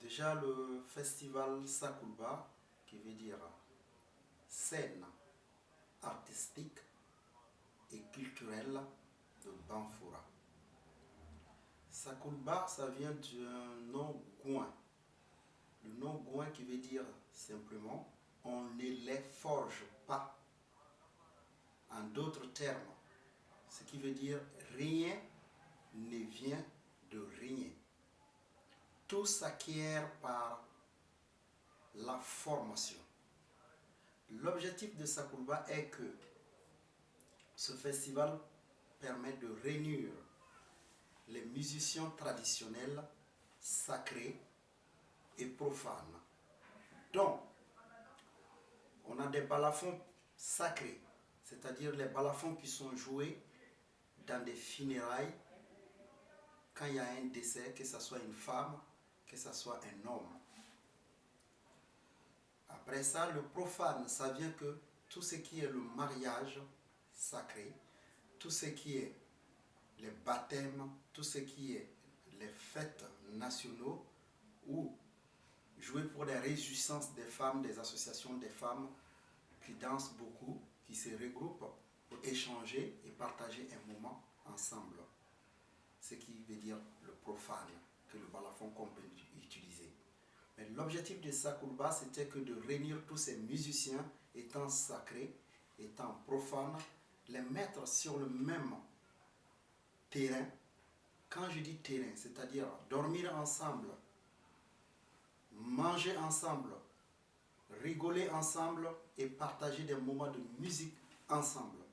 Déjà le festival Sakoulba, qui veut dire scène artistique et culturelle de Banfoura. Sakoulba, ça vient d'un nom gouin. Le nom gouin qui veut dire simplement on ne les forge pas. En d'autres termes, ce qui veut dire rien ne vient de rien. Tout s'acquiert par la formation. L'objectif de Sakoulba est que ce festival permet de réunir les musiciens traditionnels, sacrés et profanes. Donc, on a des balafons sacrés, c'est-à-dire les balafons qui sont joués dans des funérailles quand il y a un décès, que ce soit une femme, que ce soit un homme. Après ça, le profane, ça vient que tout ce qui est le mariage sacré, tout ce qui est les baptêmes, tout ce qui est les fêtes nationaux ou jouer pour les réjouissances des femmes, des associations des femmes qui dansent beaucoup, qui se regroupent pour échanger et partager un moment ensemble. Ce qui veut dire le profane, que le balafon qu'on peut utiliser. Mais l'objectif de Sakoulba, c'était que de réunir tous ces musiciens, étant sacrés, étant profanes, les mettre sur le même terrain. Quand je dis terrain, c'est-à-dire dormir ensemble, manger ensemble, rigoler ensemble et partager des moments de musique ensemble.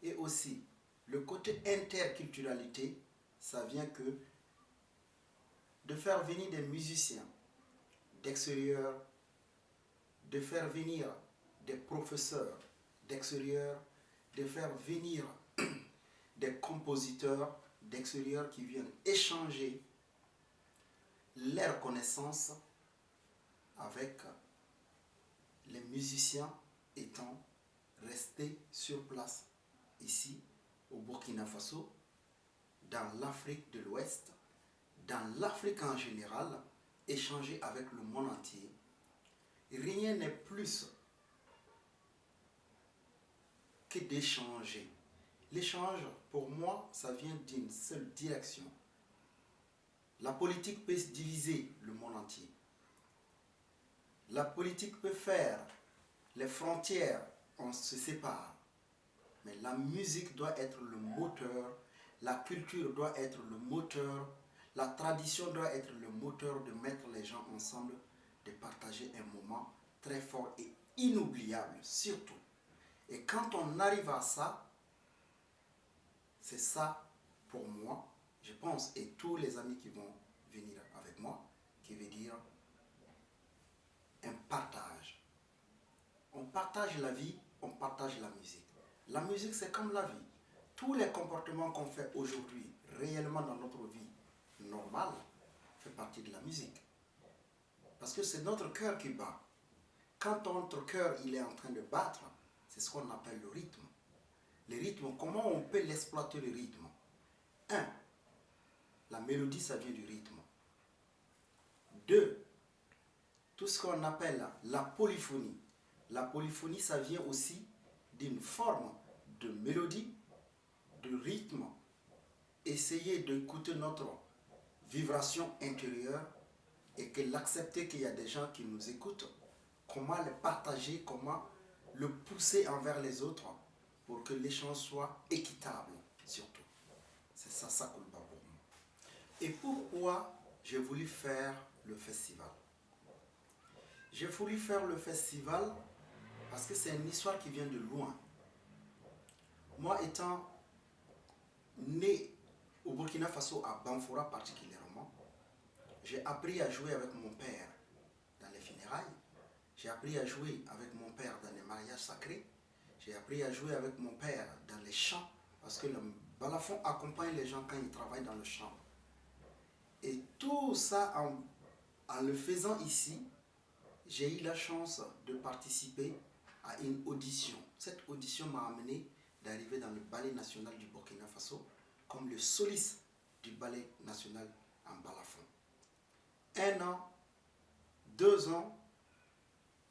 Et aussi, le côté interculturalité, ça vient que de faire venir des musiciens d'extérieur, de faire venir des professeurs d'extérieur, de faire venir des compositeurs d'extérieur qui viennent échanger leurs connaissances avec les musiciens étant restés sur place ici au Burkina Faso, dans l'Afrique de l'Ouest, dans l'Afrique en général, échanger avec le monde entier. Rien n'est plus que d'échanger. L'échange, pour moi, ça vient d'une seule direction. La politique peut diviser le monde entier. La politique peut faire les frontières, on se sépare. Mais la musique doit être le moteur, la culture doit être le moteur, la tradition doit être le moteur de mettre les gens ensemble, de partager un moment très fort et inoubliable, surtout. Et quand on arrive à ça, c'est ça, pour moi, je pense, et tous les amis qui vont venir avec moi, qui veut dire un partage. On partage la vie, on partage la musique. La musique, c'est comme la vie. Tous les comportements qu'on fait aujourd'hui, réellement dans notre vie normale, fait partie de la musique. Parce que c'est notre cœur qui bat. Quand notre cœur il est en train de battre, c'est ce qu'on appelle le rythme. Le rythme, comment on peut l'exploiter le rythme? Un, la mélodie, ça vient du rythme. Deux, tout ce qu'on appelle la polyphonie. La polyphonie, ça vient aussi d'une forme de mélodie, de rythme. Essayer d'écouter notre vibration intérieure et que l'accepter qu'il y a des gens qui nous écoutent, comment le partager, comment le pousser envers les autres pour que l'échange soit équitable, surtout. C'est ça, Sakoulba pour moi. Et pourquoi j'ai voulu faire le festival? J'ai voulu faire le festival parce que c'est une histoire qui vient de loin. Moi, étant né au Burkina Faso, à Banfoura particulièrement, j'ai appris à jouer avec mon père dans les funérailles. J'ai appris à jouer avec mon père dans les mariages sacrés. J'ai appris à jouer avec mon père dans les champs, parce que le balafon accompagne les gens quand ils travaillent dans le champ. Et tout ça, en le faisant ici, j'ai eu la chance de participer à une audition. Cette audition m'a amené d'arriver dans le ballet national du Burkina Faso comme le soliste du ballet national en balafon. Un an 2 ans,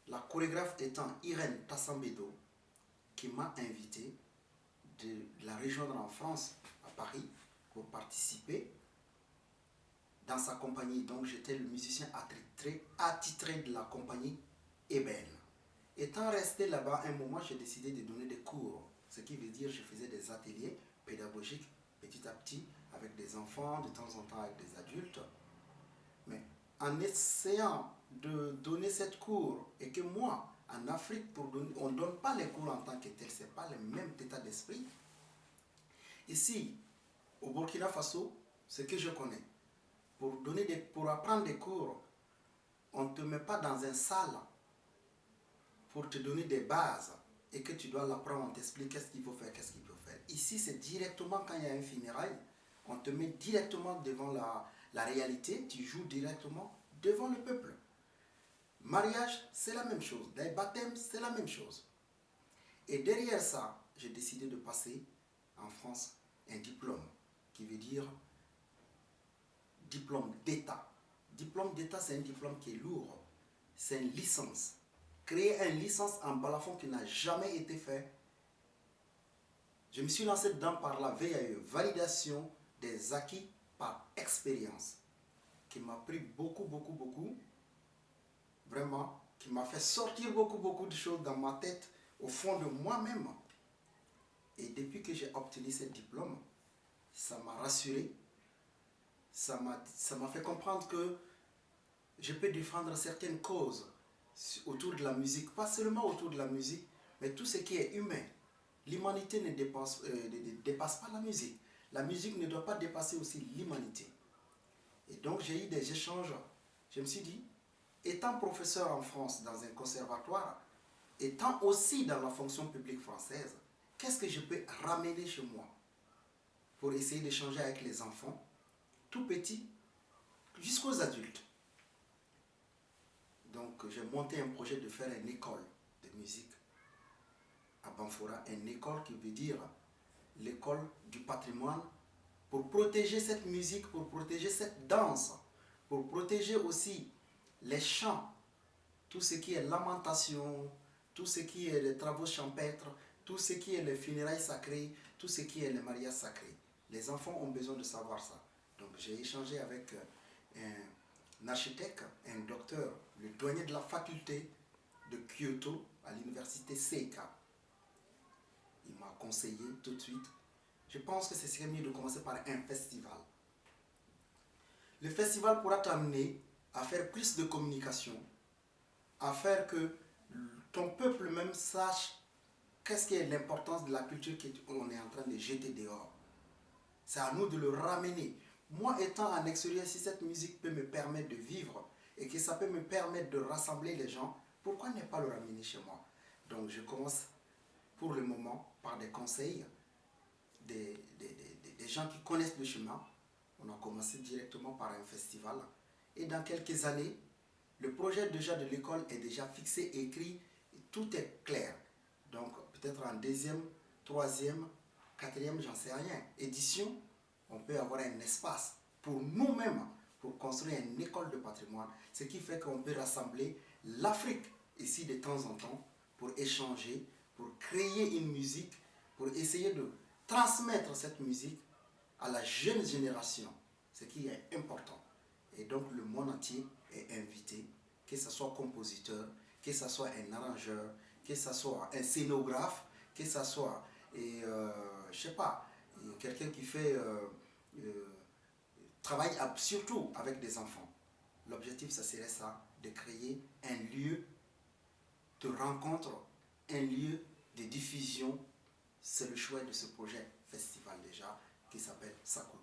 la chorégraphe étant Irène Tassambedo, qui m'a invité de la rejoindre en France, à Paris, pour participer dans sa compagnie. Donc j'étais le musicien attitré de la compagnie Eben. Étant resté là-bas un moment, j'ai décidé de donner des cours. Ce qui veut dire que je faisais des ateliers pédagogiques petit à petit avec des enfants, de temps en temps avec des adultes. Mais en essayant de donner cette cours et que moi, en Afrique, on ne donne pas les cours en tant que tel, ce n'est pas le même état d'esprit. Ici, au Burkina Faso, ce que je connais, pour apprendre des cours, on ne te met pas dans une salle pour te donner des bases et que tu dois l'apprendre, on t'explique qu'est-ce qu'il faut faire, qu'est-ce qu'il faut faire. Ici, c'est directement quand il y a un funérail, on te met directement devant la réalité, tu joues directement devant le peuple. Mariage, c'est la même chose. Des baptêmes, c'est la même chose. Et derrière ça, j'ai décidé de passer en France un diplôme qui veut dire diplôme d'État. Diplôme d'État, c'est un diplôme qui est lourd. C'est une licence. Créer une licence en balafon qui n'a jamais été fait. Je me suis lancé dedans par la VAE, validation des acquis par expérience, qui m'a pris beaucoup, vraiment, qui m'a fait sortir beaucoup de choses dans ma tête, au fond de moi-même. Et depuis que j'ai obtenu ce diplôme, ça m'a rassuré, ça m'a fait comprendre que je peux défendre certaines causes autour de la musique, pas seulement autour de la musique, mais tout ce qui est humain. L'humanité ne dépasse pas la musique. La musique ne doit pas dépasser aussi l'humanité. Et donc j'ai eu des échanges. Je me suis dit, étant professeur en France dans un conservatoire, étant aussi dans la fonction publique française, qu'est-ce que je peux ramener chez moi pour essayer d'échanger avec les enfants, tout petits jusqu'aux adultes. Donc j'ai monté un projet de faire une école de musique à Banfora, une école qui veut dire l'école du patrimoine, pour protéger cette musique, pour protéger cette danse, pour protéger aussi les chants, tout ce qui est lamentation, tout ce qui est les travaux champêtres, tout ce qui est les funérailles sacrées, tout ce qui est les mariages sacrés. Les enfants ont besoin de savoir ça. Donc j'ai échangé avec un architecte, un docteur, le douanier de la faculté de Kyoto à l'université Seika. Il m'a conseillé tout de suite. Je pense que ce serait mieux de commencer par un festival. Le festival pourra t'amener à faire plus de communication, à faire que ton peuple même sache qu'est-ce qui est l'importance de la culture qu'on est en train de jeter dehors. C'est à nous de le ramener. Moi, étant en extérieur, si cette musique peut me permettre de vivre et que ça peut me permettre de rassembler les gens, pourquoi ne pas le ramener chez moi? Donc je commence pour le moment par des conseils, des gens qui connaissent le chemin. On a commencé directement par un festival. Et dans quelques années, le projet déjà de l'école est déjà fixé, écrit, tout est clair. Donc peut-être en deuxième, troisième, quatrième, j'en sais rien, édition, on peut avoir un espace pour nous-mêmes, pour construire une école de patrimoine, ce qui fait qu'on peut rassembler l'Afrique ici de temps en temps pour échanger, pour créer une musique, pour essayer de transmettre cette musique à la jeune génération, ce qui est important. Et donc le monde entier est invité, que ce soit compositeur, que ce soit un arrangeur, que ce soit un scénographe, que ce soit, je sais pas, quelqu'un qui fait travaille surtout avec des enfants. L'objectif, ça serait ça, de créer un lieu de rencontre, un lieu de diffusion. C'est le choix de ce projet festival déjà, qui s'appelle Sakoul.